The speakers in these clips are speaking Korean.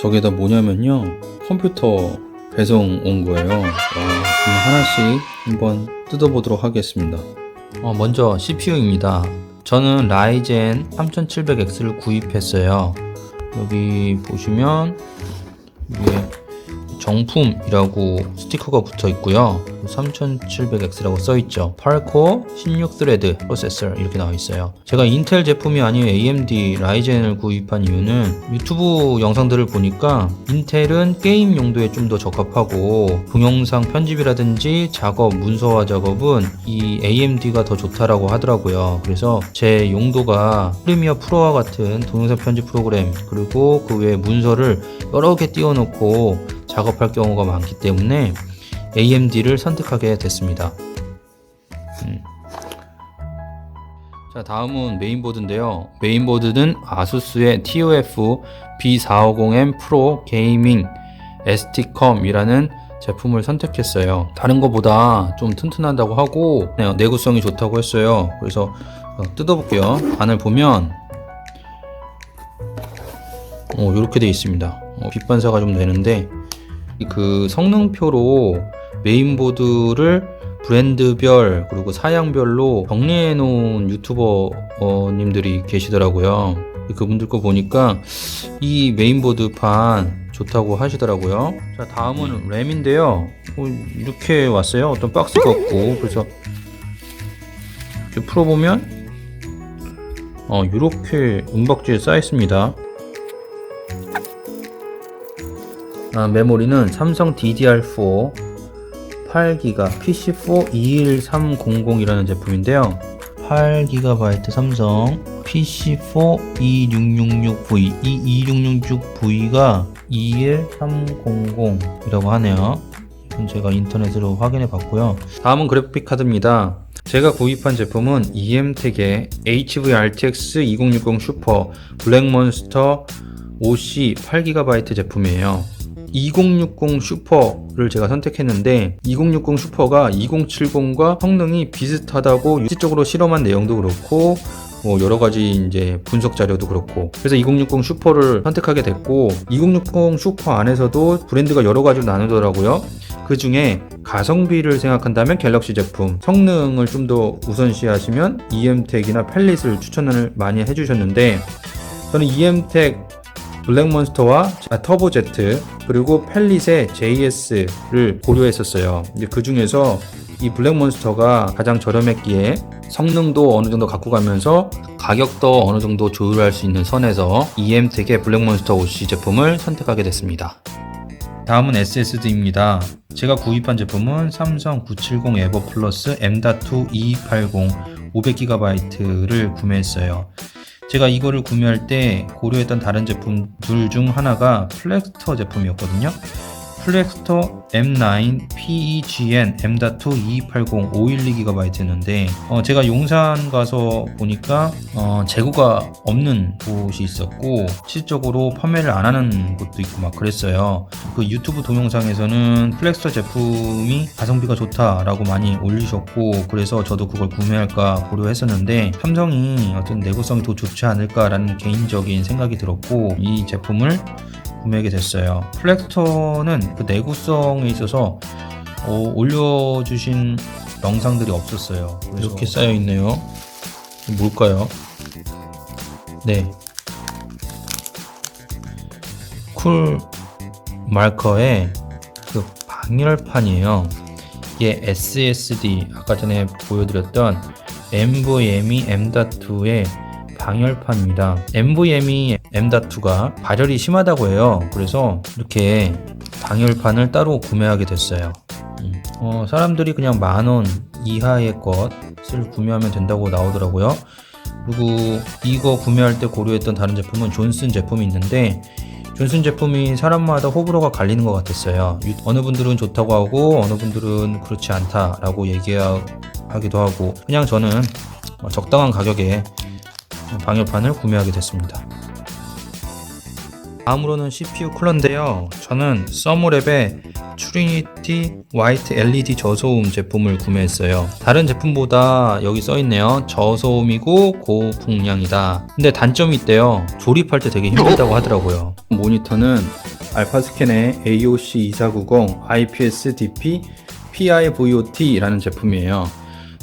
저게다 뭐냐면요, 컴퓨터 배송 온 거예요. 그럼 하나씩 한번 뜯어보도록 하겠습니다. 먼저 CPU입니다. 저는 라이젠 3700X를 구입했어요. 여기 보시면 이게 정품이라고 스티커가 붙어 있고요. 3700X라고 써 있죠. 8코어 16스레드 프로세서 이렇게 나와 있어요. 제가 인텔 제품이 아닌 AMD 라이젠을 구입한 이유는 유튜브 영상들을 보니까 인텔은 게임 용도에 좀 더 적합하고 동영상 편집이라든지 작업, 문서화 작업은 이 AMD가 더 좋다라고 하더라고요. 그래서 제 용도가 프리미어 프로와 같은 동영상 편집 프로그램, 그리고 그 외에 문서를 여러 개 띄워놓고 작업할 경우가 많기 때문에 AMD를 선택하게 됐습니다. 자, 다음은 메인보드인데요. 메인보드는 아수스의 TUF B450M 프로 게이밍 STCOM이라는 제품을 선택했어요. 다른 거보다 좀 튼튼하다고 하고 내구성이 좋다고 했어요. 그래서 뜯어볼게요. 안을 보면 이렇게 되어 있습니다. 빛 반사가 좀 되는데, 그 성능표로 메인보드를 브랜드별 그리고 사양별로 정리해 놓은 유튜버님들이 계시더라고요. 그분들 거 보니까 이 메인보드판 좋다고 하시더라고요. 자, 다음은 램인데요. 이렇게 왔어요. 어떤 박스가 없고. 그래서 이렇게 풀어보면 이렇게 은박지에 쌓여 있습니다. 메모리는 삼성 DDR4 8GB PC4 21300이라는 제품인데요. 8GB 삼성 PC4 2666V, 이 2666V가 21300이라고 하네요. 이건 제가 인터넷으로 확인해 봤고요. 다음은 그래픽 카드입니다. 제가 구입한 제품은 EM텍의 HV-RTX 2060 슈퍼 블랙몬스터 OC 8GB 제품이에요. 2060 슈퍼를 제가 선택했는데 2060 슈퍼가 2070과 성능이 비슷하다고 실질적으로 실험한 내용도 그렇고 여러가지 이제 분석 자료도 그렇고, 그래서 2060 슈퍼를 선택하게 됐고, 2060 슈퍼 안에서도 브랜드가 여러가지로 나누더라고요. 그 중에 가성비를 생각한다면 갤럭시 제품, 성능을 좀 더 우선시하시면 EM텍이나 팰릿을 추천을 많이 해주셨는데, 저는 EM텍 블랙몬스터와 터보제트 그리고 팰릿의 JS를 고려했었어요. 그 중에서 이 블랙몬스터가 가장 저렴했기에 성능도 어느 정도 갖고 가면서 가격도 어느 정도 조율할 수 있는 선에서 EM텍의 블랙몬스터 OC 제품을 선택하게 됐습니다. 다음은 SSD입니다. 제가 구입한 제품은 삼성 970 에버 플러스 M.2 2280 500GB를 구매했어요. 제가 이거를 구매할 때 고려했던 다른 제품들 중 하나가 플렉스터 제품이었거든요. 플렉스터 M9 PEGN M.2 2280 512GB였는데 제가 용산 가서 보니까 재고가 없는 곳이 있었고 실질적으로 판매를 안 하는 곳도 있고 막 그랬어요. 그 유튜브 동영상에서는 플렉스터 제품이 가성비가 좋다라고 많이 올리셨고, 그래서 저도 그걸 구매할까 고려했었는데 삼성이 어떤 내구성이 더 좋지 않을까라는 개인적인 생각이 들었고 이 제품을 구매하게 됐어요. 플렉스터는 그 내구성에 있어서 올려주신 영상들이 없었어요. 이렇게 쌓여 있네요. 뭘까요? 네, 쿨 마커의 그 방열판이에요. 이게 SSD, 아까 전에 보여드렸던 NVMe M.2의 방열판입니다. NVMe M.2가 발열이 심하다고 해요. 그래서 이렇게 방열판을 따로 구매하게 됐어요. 사람들이 그냥 10,000원 이하의 것을 구매하면 된다고 나오더라고요. 그리고 이거 구매할 때 고려했던 다른 제품은 존슨 제품이 있는데, 존슨 제품이 사람마다 호불호가 갈리는 것 같았어요. 어느 분들은 좋다고 하고 어느 분들은 그렇지 않다라고 얘기하기도 하고, 그냥 저는 적당한 가격에 방열판을 구매하게 됐습니다. 다음으로는 CPU 쿨러인데요. 저는 서머랩의 트리니티 화이트 LED 저소음 제품을 구매했어요. 다른 제품보다 여기 써있네요. 저소음이고 고풍량이다. 근데 단점이 있대요. 조립할 때 되게 힘들다고 하더라고요. 모니터는 알파스캔의 AOC2490 IPS DP PIVOT라는 제품이에요.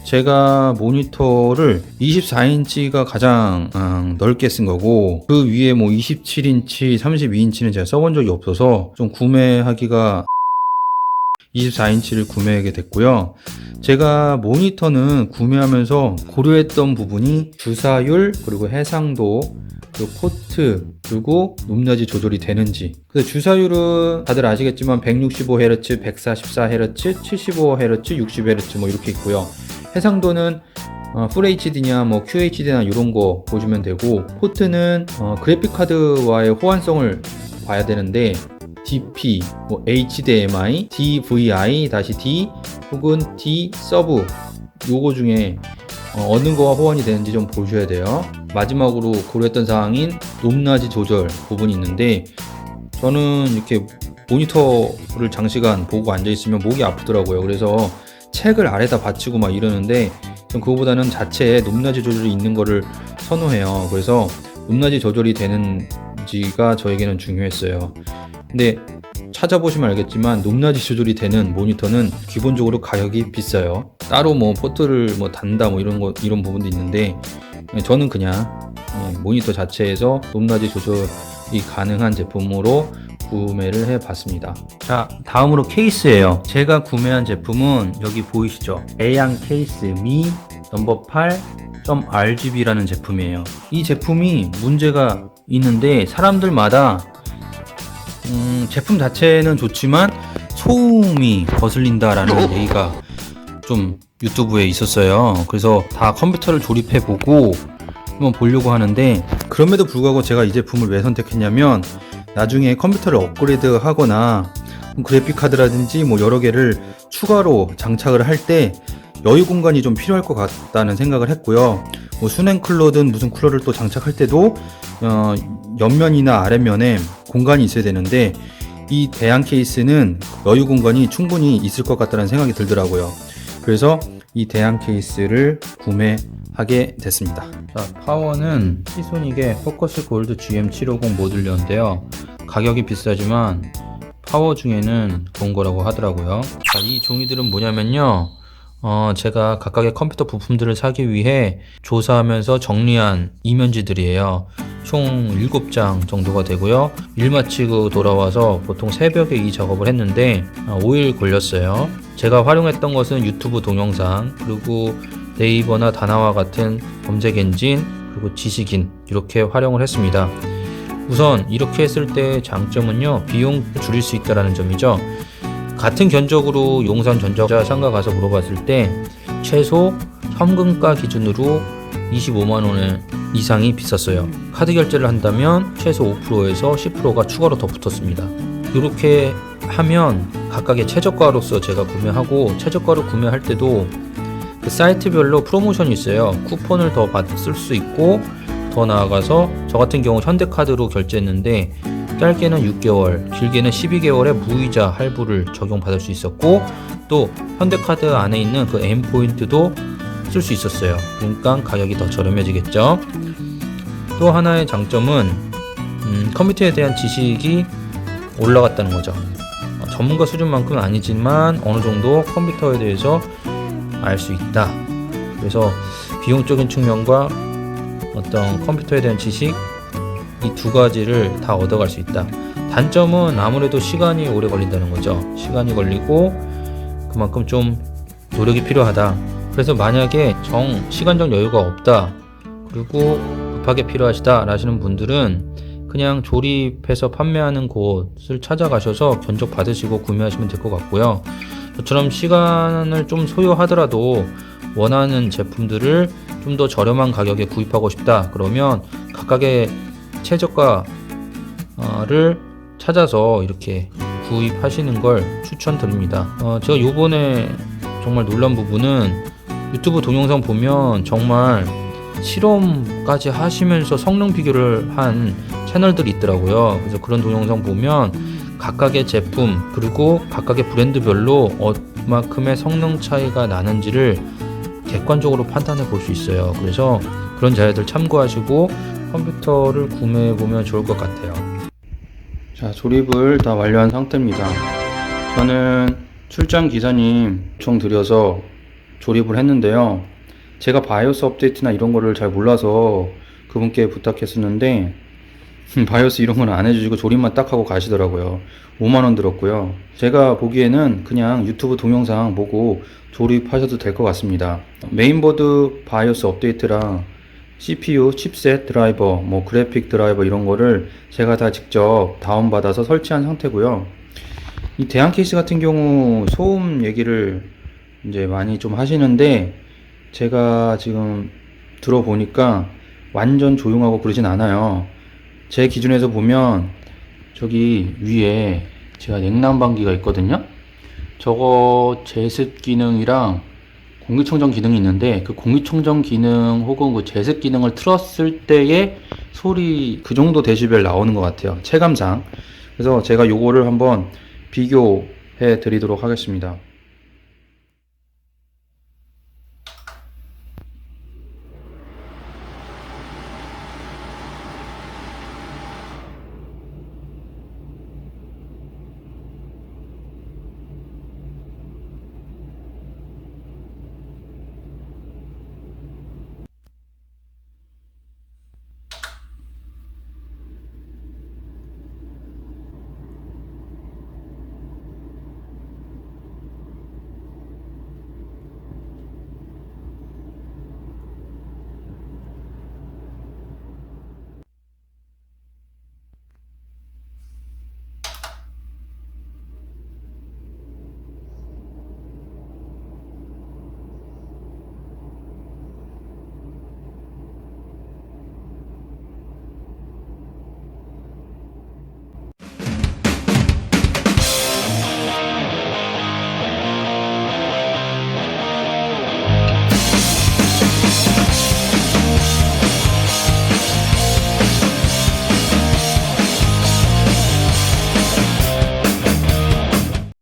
제가 모니터를 24인치가 가장 넓게 쓴 거고, 그 위에 뭐 27인치, 32인치는 제가 써본 적이 없어서 좀 구매하기가 24인치를 구매하게 됐고요. 제가 모니터는 구매하면서 고려했던 부분이 주사율, 그리고 해상도, 그리고 포트, 그리고 높낮이 조절이 되는지. 그래서 주사율은 다들 아시겠지만 165Hz, 144Hz, 75Hz, 60Hz 뭐 이렇게 있고요. 해상도는 풀 HD냐 뭐 QHD나 이런 거 보시면 되고, 포트는 그래픽 카드와의 호환성을 봐야 되는데 DP, 뭐 HDMI, DVI-D 혹은 D 서브 요거 중에 어느 거와 호환이 되는지 좀 보셔야 돼요. 마지막으로 고려했던 사항인 높낮이 조절 부분이 있는데, 저는 이렇게 모니터를 장시간 보고 앉아 있으면 목이 아프더라고요. 그래서 책을 아래다 받치고 막 이러는데, 전 그거보다는 자체에 높낮이 조절이 있는 거를 선호해요. 그래서 높낮이 조절이 되는지가 저에게는 중요했어요. 근데 찾아보시면 알겠지만 높낮이 조절이 되는 모니터는 기본적으로 가격이 비싸요. 따로 뭐 포트를 뭐 단다 뭐 이런 부분도 있는데, 저는 그냥 모니터 자체에서 높낮이 조절이 가능한 제품으로 구매를 해봤습니다. 자, 다음으로 케이스예요. 제가 구매한 제품은 여기 보이시죠? A양 케이스 미 넘버 8.RGB라는 제품이에요. 이 제품이 문제가 있는데, 사람들마다 제품 자체는 좋지만 소음이 거슬린다라는 얘기가 좀 유튜브에 있었어요. 그래서 다 컴퓨터를 조립해보고 한번 보려고 하는데, 그럼에도 불구하고 제가 이 제품을 왜 선택했냐면, 나중에 컴퓨터를 업그레이드 하거나 그래픽 카드라든지 뭐 여러 개를 추가로 장착을 할 때 여유 공간이 좀 필요할 것 같다는 생각을 했고요. 뭐 순행 쿨러든 무슨 쿨러를 또 장착할 때도 옆면이나 아랫면에 공간이 있어야 되는데, 이 대양 케이스는 여유 공간이 충분히 있을 것 같다는 생각이 들더라고요. 그래서 이 대양 케이스를 구매하게 됐습니다. 자, 파워는 시소닉의 포커스 골드 GM750 모듈러인데요. 가격이 비싸지만 파워 중에는 좋은 거라고 하더라고요. 자, 이 종이들은 뭐냐면요, 제가 각각의 컴퓨터 부품들을 사기 위해 조사하면서 정리한 이면지들이에요. 총 7장 정도가 되고요. 일 마치고 돌아와서 보통 새벽에 이 작업을 했는데 5일 걸렸어요. 제가 활용했던 것은 유튜브 동영상, 그리고 네이버나 다나와 같은 검색 엔진, 그리고 지식인, 이렇게 활용을 했습니다. 우선 이렇게 했을 때 장점은요, 비용 줄일 수 있다는 점이죠. 같은 견적으로 용산전자 상가 가서 물어봤을 때 최소 현금가 기준으로 25만원 이상이 비쌌어요. 카드 결제를 한다면 최소 5%에서 10%가 추가로 더 붙었습니다. 이렇게 하면 각각의 최저가로서 제가 구매하고, 최저가로 구매할 때도 그 사이트별로 프로모션이 있어요. 쿠폰을 더 쓸 수 있고, 더 나아가서 저 같은 경우 현대카드로 결제했는데 짧게는 6개월, 길게는 12개월의 무이자 할부를 적용받을 수 있었고, 또 현대카드 안에 있는 그 M포인트도 쓸 수 있었어요. 그러니까 가격이 더 저렴해지겠죠. 또 하나의 장점은 컴퓨터에 대한 지식이 올라갔다는 거죠. 전문가 수준만큼은 아니지만 어느 정도 컴퓨터에 대해서 알 수 있다. 그래서 비용적인 측면과 어떤 컴퓨터에 대한 지식, 이 두 가지를 다 얻어갈 수 있다. 단점은 아무래도 시간이 오래 걸린다는 거죠. 시간이 걸리고 그만큼 좀 노력이 필요하다. 그래서 만약에 시간적 여유가 없다, 그리고 급하게 필요하시다 라시는 분들은 그냥 조립해서 판매하는 곳을 찾아가셔서 견적 받으시고 구매하시면 될 것 같고요. 저처럼 시간을 좀 소요하더라도 원하는 제품들을 좀 더 저렴한 가격에 구입하고 싶다 그러면 각각의 최저가를 찾아서 이렇게 구입하시는 걸 추천드립니다. 제가 요번에 정말 놀란 부분은 유튜브 동영상 보면 정말 실험까지 하시면서 성능 비교를 한 채널들이 있더라고요. 그래서 그런 동영상 보면 각각의 제품 그리고 각각의 브랜드별로 얼마큼의 성능 차이가 나는지를 객관적으로 판단해 볼 수 있어요. 그래서 그런 자료들 참고하시고 컴퓨터를 구매해 보면 좋을 것 같아요. 자, 조립을 다 완료한 상태입니다. 저는 출장 기사님 요청 드려서 조립을 했는데요. 제가 바이오스 업데이트나 이런 거를 잘 몰라서 그분께 부탁했었는데 바이오스 이런 건 안 해주시고 조립만 딱 하고 가시더라고요. 5만원 들었고요. 제가 보기에는 그냥 유튜브 동영상 보고 조립하셔도 될 것 같습니다. 메인보드 바이오스 업데이트랑 CPU, 칩셋 드라이버, 뭐 그래픽 드라이버 이런 거를 제가 다 직접 다운받아서 설치한 상태고요. 이 대한 케이스 같은 경우 소음 얘기를 이제 많이 좀 하시는데 제가 지금 들어보니까 완전 조용하고 그러진 않아요. 제 기준에서 보면 저기 위에 제가 냉난방기가 있거든요. 저거 제습 기능이랑 공기청정 기능이 있는데 그 공기청정 기능 혹은 그 제습 기능을 틀었을 때의 소리 그 정도 데시벨 나오는 것 같아요, 체감상. 그래서 제가 요거를 한번 비교해 드리도록 하겠습니다.